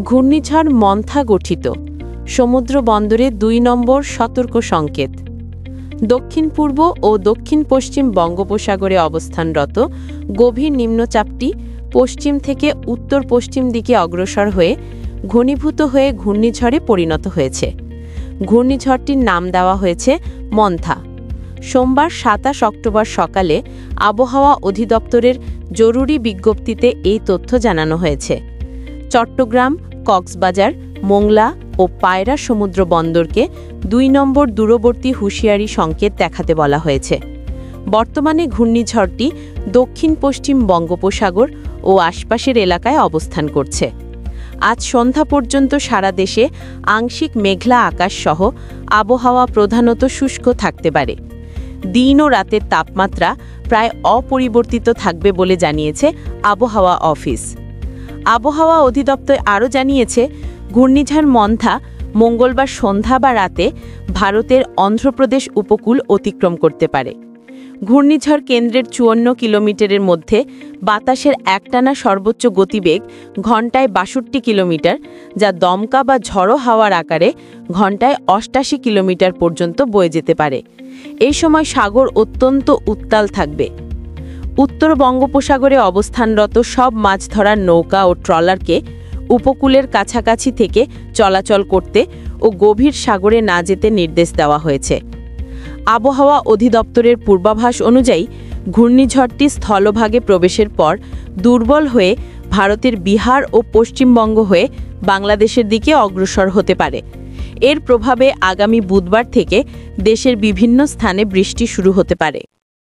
ঘূর্ণিঝড় মন্থা গঠিত, সমুদ্র বন্দরে ২ নম্বর সতর্ক সংকেত। দক্ষিণ পূর্ব ও দক্ষিণ পশ্চিম বঙ্গোপসাগরে অবস্থানরত গভীর নিম্নচাপটি পশ্চিম থেকে উত্তর পশ্চিম দিকে অগ্রসর হয়ে ঘনীভূত হয়ে ঘূর্ণিঝড়ে পরিণত হয়েছে। ঘূর্ণিঝড়টির নাম দেওয়া হয়েছে মন্থা। সোমবার ২৭ অক্টোবর সকালে আবহাওয়া অধিদপ্তরের জরুরি বিজ্ঞপ্তিতে এই তথ্য জানানো হয়েছে। চট্টগ্রাম, কক্সবাজার, মোংলা ও পায়রা সমুদ্র বন্দরকে ২ নম্বর দূরবর্তী হুঁশিয়ারি সংকেত দেখাতে বলা হয়েছে। বর্তমানে ঘূর্ণিঝড়টি দক্ষিণ পশ্চিম বঙ্গোপসাগর ও আশপাশের এলাকায় অবস্থান করছে। আজ সন্ধ্যা পর্যন্ত সারা দেশে আংশিক মেঘলা আকাশসহ আবহাওয়া প্রধানত শুষ্ক থাকতে পারে। দিন ও রাতের তাপমাত্রা প্রায় অপরিবর্তিত থাকবে বলে জানিয়েছে আবহাওয়া অফিস। আবহাওয়া অধিদপ্তর আরও জানিয়েছে, ঘূর্ণিঝড় মন্থা মঙ্গলবার সন্ধ্যা বা রাতে ভারতের অন্ধ্রপ্রদেশ উপকূল অতিক্রম করতে পারে। ঘূর্ণিঝড় কেন্দ্রের ৫৪ কিলোমিটারের মধ্যে বাতাসের একটানা সর্বোচ্চ গতিবেগ ঘণ্টায় ৬২ কিলোমিটার, যা দমকা বা ঝড়ো হাওয়ার আকারে ঘণ্টায় ৮৮ কিলোমিটার পর্যন্ত বয়ে যেতে পারে। এই সময় সাগর অত্যন্ত উত্তাল থাকবে। উত্তর বঙ্গোপসাগরে অবস্থানরত সব মাছ ধরার নৌকা ও ট্রলারকে উপকূলের কাছাকাছি থেকে চলাচল করতে ও গভীর সাগরে না যেতে নির্দেশ দেওয়া হয়েছে। আবহাওয়া অধিদপ্তরের পূর্বাভাস অনুযায়ী ঘূর্ণিঝড়টি স্থলভাগে প্রবেশের পর দুর্বল হয়ে ভারতের বিহার ও পশ্চিমবঙ্গ হয়ে বাংলাদেশের দিকে অগ্রসর হতে পারে। এর প্রভাবে আগামী বুধবার থেকে দেশের বিভিন্ন স্থানে বৃষ্টি শুরু হতে পারে।